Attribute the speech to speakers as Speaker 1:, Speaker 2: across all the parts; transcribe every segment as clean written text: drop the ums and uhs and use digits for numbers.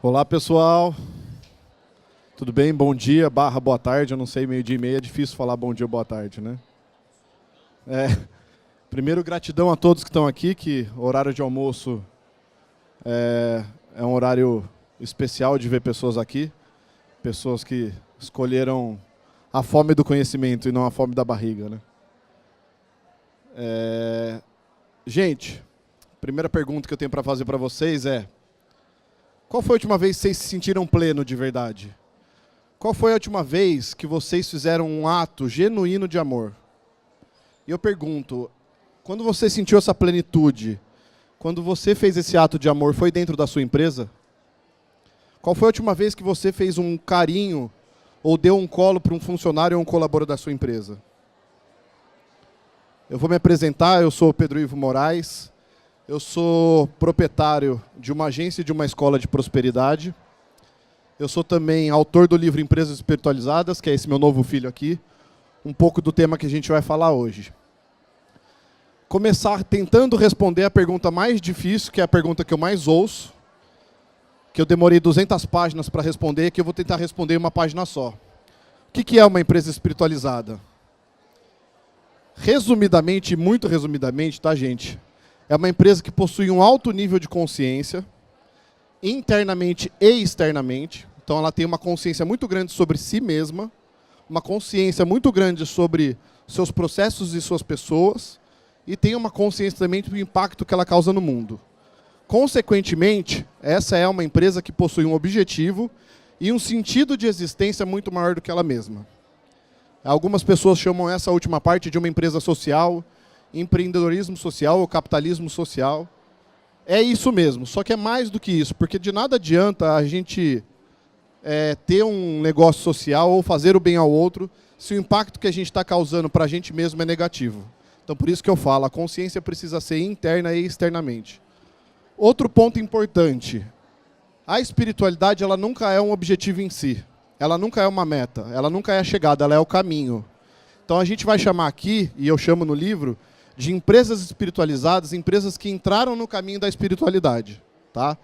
Speaker 1: Olá, pessoal. Tudo bem? Bom dia, boa tarde. Eu não sei, meio-dia e meia é difícil falar bom dia ou boa tarde, né? Primeiro, gratidão a todos que estão aqui, que o horário de almoço é um horário especial de ver pessoas aqui. Pessoas que escolheram a fome do conhecimento e não a fome da barriga, né? Gente, primeira pergunta que eu tenho para fazer para vocês é: qual foi a última vez que vocês se sentiram pleno de verdade? Qual foi a última vez que vocês fizeram um ato genuíno de amor? E eu pergunto, quando você sentiu essa plenitude, quando você fez esse ato de amor, foi dentro da sua empresa? Qual foi a última vez que você fez um carinho ou deu um colo para um funcionário ou um colaborador da sua empresa? Eu vou me apresentar, eu sou o Pedro Ivo Moraes. Eu sou proprietário de uma agência e de uma escola de prosperidade. Eu sou também autor do livro Empresas Espiritualizadas, que é esse meu novo filho aqui. Um pouco do tema que a gente vai falar hoje. Começar tentando responder a pergunta mais difícil, que é a pergunta que eu mais ouço, que eu demorei 200 páginas para responder, que eu vou tentar responder em uma página só. O que é uma empresa espiritualizada? Resumidamente, muito resumidamente, tá, gente? É uma empresa que possui um alto nível de consciência, internamente e externamente. Então ela tem uma consciência muito grande sobre si mesma, uma consciência muito grande sobre seus processos e suas pessoas, e tem uma consciência também do impacto que ela causa no mundo. Consequentemente, essa é uma empresa que possui um objetivo e um sentido de existência muito maior do que ela mesma. Algumas pessoas chamam essa última parte de uma empresa social, empreendedorismo social ou capitalismo social. É isso mesmo, só que é mais do que isso, porque de nada adianta a gente ter um negócio social ou fazer o bem ao outro se o impacto que a gente está causando para a gente mesmo é negativo. Então por isso que eu falo, a consciência precisa ser interna e externamente. Outro ponto importante, a espiritualidade ela nunca é um objetivo em si, ela nunca é uma meta, ela nunca é a chegada, ela é o caminho. Então a gente vai chamar aqui, e eu chamo no livro, de empresas espiritualizadas, empresas que entraram no caminho da espiritualidade, tá?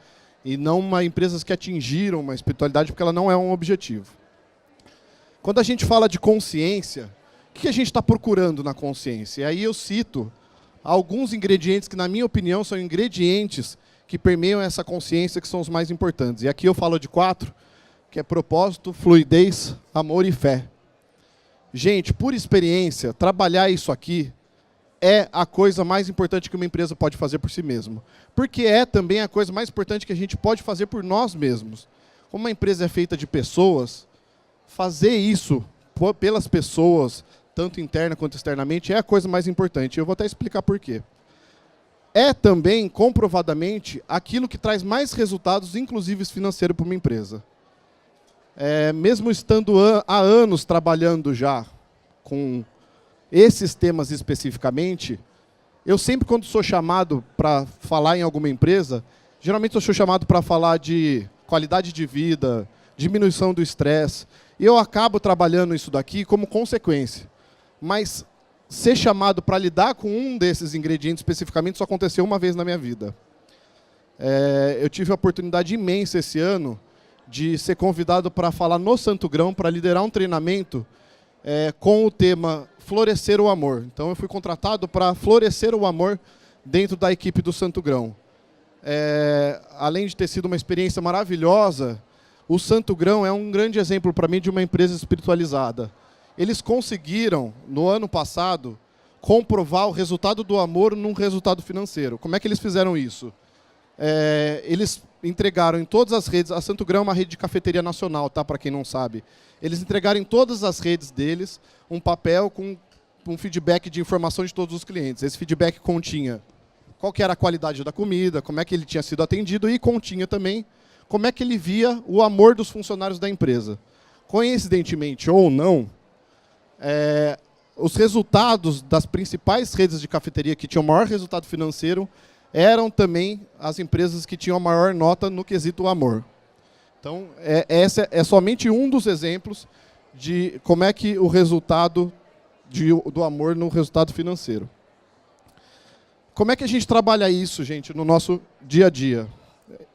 Speaker 1: E não empresas que atingiram uma espiritualidade, porque ela não é um objetivo. Quando a gente fala de consciência, o que a gente está procurando na consciência? E aí eu cito alguns ingredientes que, na minha opinião, são ingredientes que permeiam essa consciência, que são os mais importantes. E aqui eu falo de 4, que é propósito, fluidez, amor e fé. Gente, por experiência, trabalhar isso aqui é a coisa mais importante que uma empresa pode fazer por si mesma. Porque é também a coisa mais importante que a gente pode fazer por nós mesmos. Como uma empresa é feita de pessoas, fazer isso pelas pessoas, tanto interna quanto externamente, é a coisa mais importante. Eu vou até explicar por quê. É também, comprovadamente, aquilo que traz mais resultados, inclusive financeiros, para uma empresa. Mesmo estando há anos trabalhando já com esses temas especificamente, eu sempre, quando sou chamado para falar em alguma empresa, geralmente eu sou chamado para falar de qualidade de vida, diminuição do estresse, e eu acabo trabalhando isso daqui como consequência. Mas ser chamado para lidar com um desses ingredientes especificamente só aconteceu uma vez na minha vida. Eu tive a oportunidade imensa esse ano de ser convidado para falar no Santo Grão, para liderar um treinamento com o tema Florescer o Amor. Então eu fui contratado para florescer o amor dentro da equipe do Santo Grão. Além de ter sido uma experiência maravilhosa, o Santo Grão é um grande exemplo para mim de uma empresa espiritualizada. Eles conseguiram, no ano passado, comprovar o resultado do amor num resultado financeiro. Como é que eles fizeram isso? Eles entregaram em todas as redes, a Santo Grão é uma rede de cafeteria nacional, tá, para quem não sabe. Eles entregaram em todas as redes deles um papel com um feedback de informação de todos os clientes. Esse feedback continha qual que era a qualidade da comida, como é que ele tinha sido atendido e continha também como é que ele via o amor dos funcionários da empresa. Coincidentemente ou não, os resultados das principais redes de cafeteria que tinham maior resultado financeiro eram também as empresas que tinham a maior nota no quesito amor. Então, esse é somente um dos exemplos de como é que o resultado do amor no resultado financeiro. Como é que a gente trabalha isso, gente, no nosso dia a dia?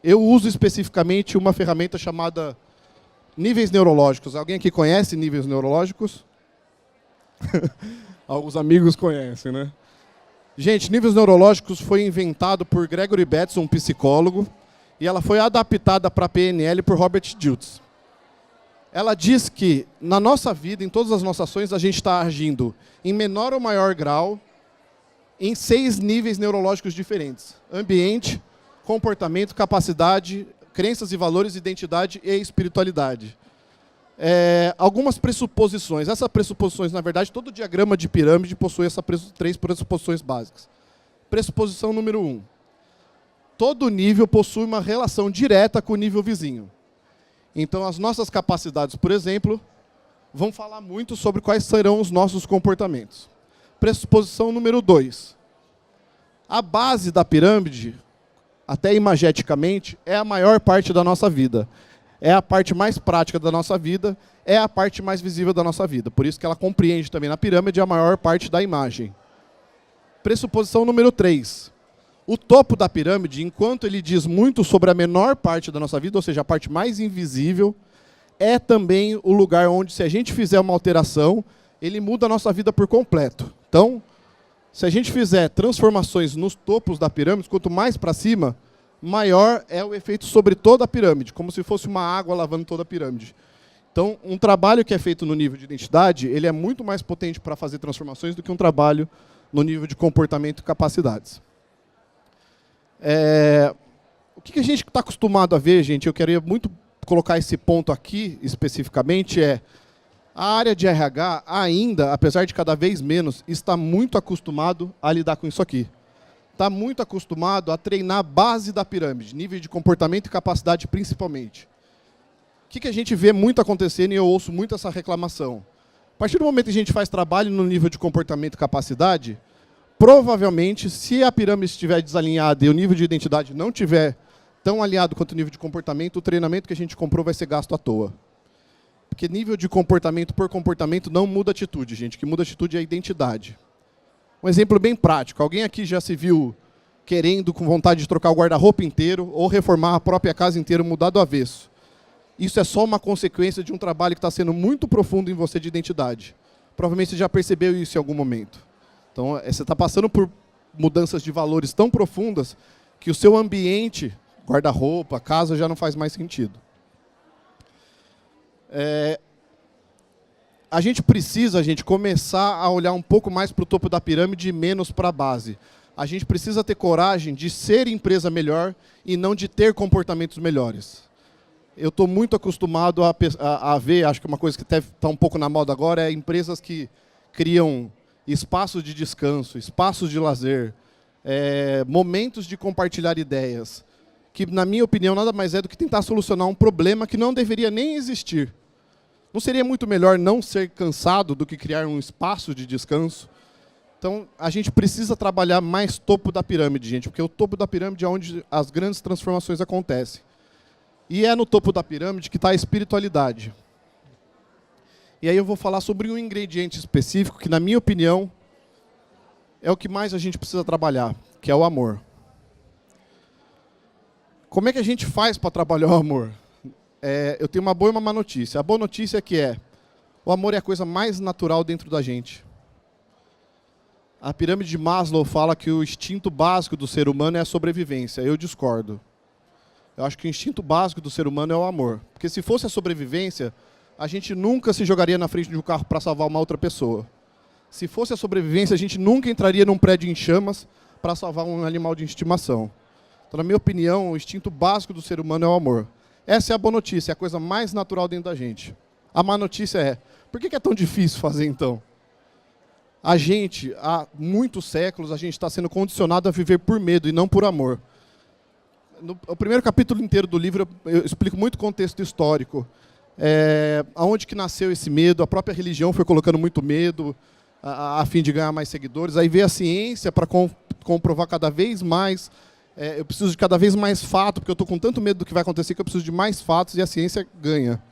Speaker 1: Eu uso especificamente uma ferramenta chamada níveis neurológicos. Alguém aqui conhece níveis neurológicos? Alguns amigos conhecem, né? Gente, níveis neurológicos foi inventado por Gregory Bateson, um psicólogo, e ela foi adaptada para a PNL por Robert Dilts. Ela diz que, na nossa vida, em todas as nossas ações, a gente está agindo em menor ou maior grau em 6 níveis neurológicos diferentes. Ambiente, comportamento, capacidade, crenças e valores, identidade e espiritualidade. Algumas pressuposições. Essas pressuposições, na verdade, todo diagrama de pirâmide possui essas 3 pressuposições básicas. Pressuposição número 1. Todo nível possui uma relação direta com o nível vizinho. Então, as nossas capacidades, por exemplo, vão falar muito sobre quais serão os nossos comportamentos. Pressuposição número 2. A base da pirâmide, até imageticamente, é a maior parte da nossa vida. É a parte mais prática da nossa vida, é a parte mais visível da nossa vida. Por isso que ela compreende também na pirâmide a maior parte da imagem. Pressuposição número 3. O topo da pirâmide, enquanto ele diz muito sobre a menor parte da nossa vida, ou seja, a parte mais invisível, é também o lugar onde, se a gente fizer uma alteração, ele muda a nossa vida por completo. Então, se a gente fizer transformações nos topos da pirâmide, quanto mais para cima, maior é o efeito sobre toda a pirâmide, como se fosse uma água lavando toda a pirâmide. Então, um trabalho que é feito no nível de identidade, ele é muito mais potente para fazer transformações do que um trabalho no nível de comportamento e capacidades. O que a gente está acostumado a ver, gente, eu queria muito colocar esse ponto aqui, especificamente, a área de RH ainda, apesar de cada vez menos, está muito acostumado a lidar com isso aqui. Está muito acostumado a treinar a base da pirâmide, nível de comportamento e capacidade principalmente. O que a gente vê muito acontecendo, e eu ouço muito essa reclamação. A partir do momento que a gente faz trabalho no nível de comportamento e capacidade, provavelmente, se a pirâmide estiver desalinhada e o nível de identidade não estiver tão alinhado quanto o nível de comportamento, o treinamento que a gente comprou vai ser gasto à toa. Porque nível de comportamento por comportamento não muda atitude, gente. O que muda atitude é a identidade. Um exemplo bem prático. Alguém aqui já se viu querendo, com vontade de trocar o guarda-roupa inteiro ou reformar a própria casa inteira, mudar do avesso? Isso é só uma consequência de um trabalho que está sendo muito profundo em você de identidade. Provavelmente você já percebeu isso em algum momento. Então, você está passando por mudanças de valores tão profundas que o seu ambiente, guarda-roupa, casa, já não faz mais sentido. A gente precisa, começar a olhar um pouco mais para o topo da pirâmide e menos para a base. A gente precisa ter coragem de ser empresa melhor e não de ter comportamentos melhores. Eu estou muito acostumado a ver, acho que uma coisa que está um pouco na moda agora, é empresas que criam espaços de descanso, espaços de lazer, momentos de compartilhar ideias, que, na minha opinião, nada mais é do que tentar solucionar um problema que não deveria nem existir. Não seria muito melhor não ser cansado do que criar um espaço de descanso? Então, a gente precisa trabalhar mais topo da pirâmide, gente, porque o topo da pirâmide é onde as grandes transformações acontecem. E é no topo da pirâmide que está a espiritualidade. E aí eu vou falar sobre um ingrediente específico que, na minha opinião, é o que mais a gente precisa trabalhar, que é o amor. Como é que a gente faz para trabalhar o amor? Eu tenho uma boa e uma má notícia. A boa notícia é que o amor é a coisa mais natural dentro da gente. A pirâmide de Maslow fala que o instinto básico do ser humano é a sobrevivência. Eu discordo. Eu acho que o instinto básico do ser humano é o amor. Porque se fosse a sobrevivência, a gente nunca se jogaria na frente de um carro para salvar uma outra pessoa. Se fosse a sobrevivência, a gente nunca entraria num prédio em chamas para salvar um animal de estimação. Então, na minha opinião, o instinto básico do ser humano é o amor. Essa é a boa notícia, é a coisa mais natural dentro da gente. A má notícia é, por que é tão difícil fazer então? A gente, há muitos séculos, a gente está sendo condicionado a viver por medo e não por amor. No primeiro capítulo inteiro do livro, eu explico muito o contexto histórico. Aonde que nasceu esse medo, a própria religião foi colocando muito medo a fim de ganhar mais seguidores. Aí veio a ciência para comprovar cada vez mais. Eu preciso de cada vez mais fato, porque eu estou com tanto medo do que vai acontecer que eu preciso de mais fatos e a ciência ganha.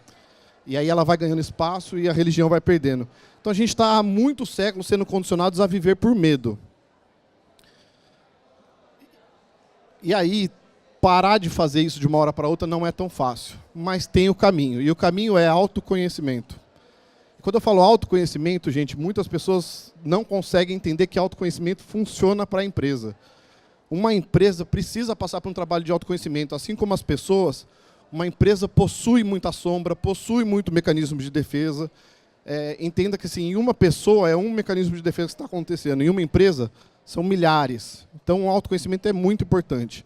Speaker 1: E aí ela vai ganhando espaço e a religião vai perdendo. Então a gente está há muitos séculos sendo condicionados a viver por medo. E aí, parar de fazer isso de uma hora para outra não é tão fácil, mas tem o caminho, e o caminho é autoconhecimento. Quando eu falo autoconhecimento, gente, muitas pessoas não conseguem entender que autoconhecimento funciona para a empresa. Uma empresa precisa passar por um trabalho de autoconhecimento, assim como as pessoas. Uma empresa possui muita sombra, possui muito mecanismo de defesa. Entenda que assim, em uma pessoa é um mecanismo de defesa que está acontecendo, em uma empresa são milhares. Então o autoconhecimento é muito importante.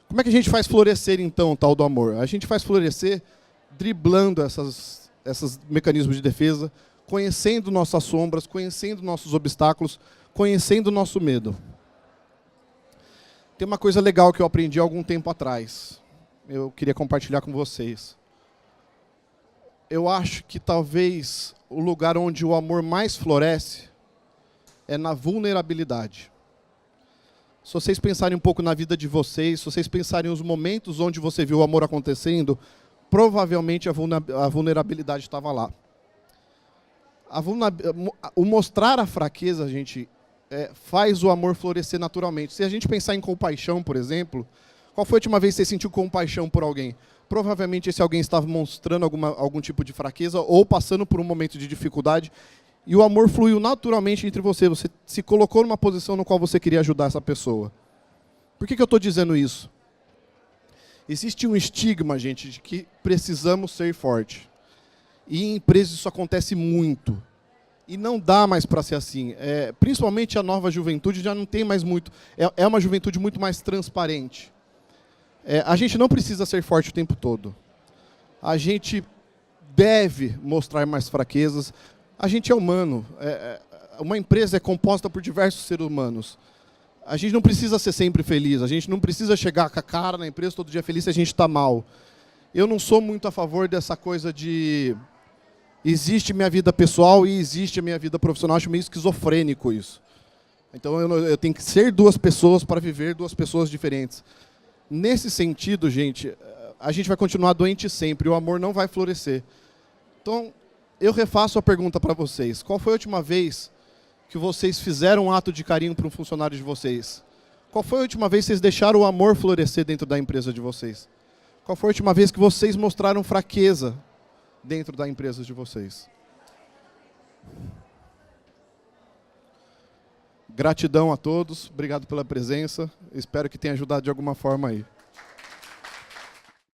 Speaker 1: Como é que a gente faz florescer então o tal do amor? A gente faz florescer driblando esses mecanismos de defesa, conhecendo nossas sombras, conhecendo nossos obstáculos, conhecendo o nosso medo. Tem uma coisa legal que eu aprendi há algum tempo atrás. Eu queria compartilhar com vocês. Eu acho que talvez o lugar onde o amor mais floresce é na vulnerabilidade. Se vocês pensarem um pouco na vida de vocês, se vocês pensarem os momentos onde você viu o amor acontecendo, provavelmente a vulnerabilidade estava lá. O mostrar a fraqueza, gente, faz o amor florescer naturalmente. Se a gente pensar em compaixão, por exemplo, qual foi a última vez que você sentiu compaixão por alguém? Provavelmente esse alguém estava mostrando algum tipo de fraqueza ou passando por um momento de dificuldade e o amor fluiu naturalmente entre você. Você se colocou numa posição no qual você queria ajudar essa pessoa. Por que eu estou dizendo isso? Existe um estigma, gente, de que precisamos ser fortes. E em empresas isso acontece muito. E não dá mais para ser assim. Principalmente a nova juventude já não tem mais muito. É uma juventude muito mais transparente. A gente não precisa ser forte o tempo todo. A gente deve mostrar mais fraquezas. A gente é humano. Uma empresa é composta por diversos seres humanos. A gente não precisa ser sempre feliz. A gente não precisa chegar com a cara na empresa todo dia feliz se a gente está mal. Eu não sou muito a favor dessa coisa de... Existe minha vida pessoal e existe a minha vida profissional. Acho meio esquizofrênico isso. Então eu tenho que ser duas pessoas para viver duas pessoas diferentes. Nesse sentido, gente, a gente vai continuar doente sempre. O amor não vai florescer. Então, eu refaço a pergunta para vocês. Qual foi a última vez que vocês fizeram um ato de carinho para um funcionário de vocês? Qual foi a última vez que vocês deixaram o amor florescer dentro da empresa de vocês? Qual foi a última vez que vocês mostraram fraqueza dentro da empresa de vocês? Gratidão a todos, obrigado pela presença, espero que tenha ajudado de alguma forma aí.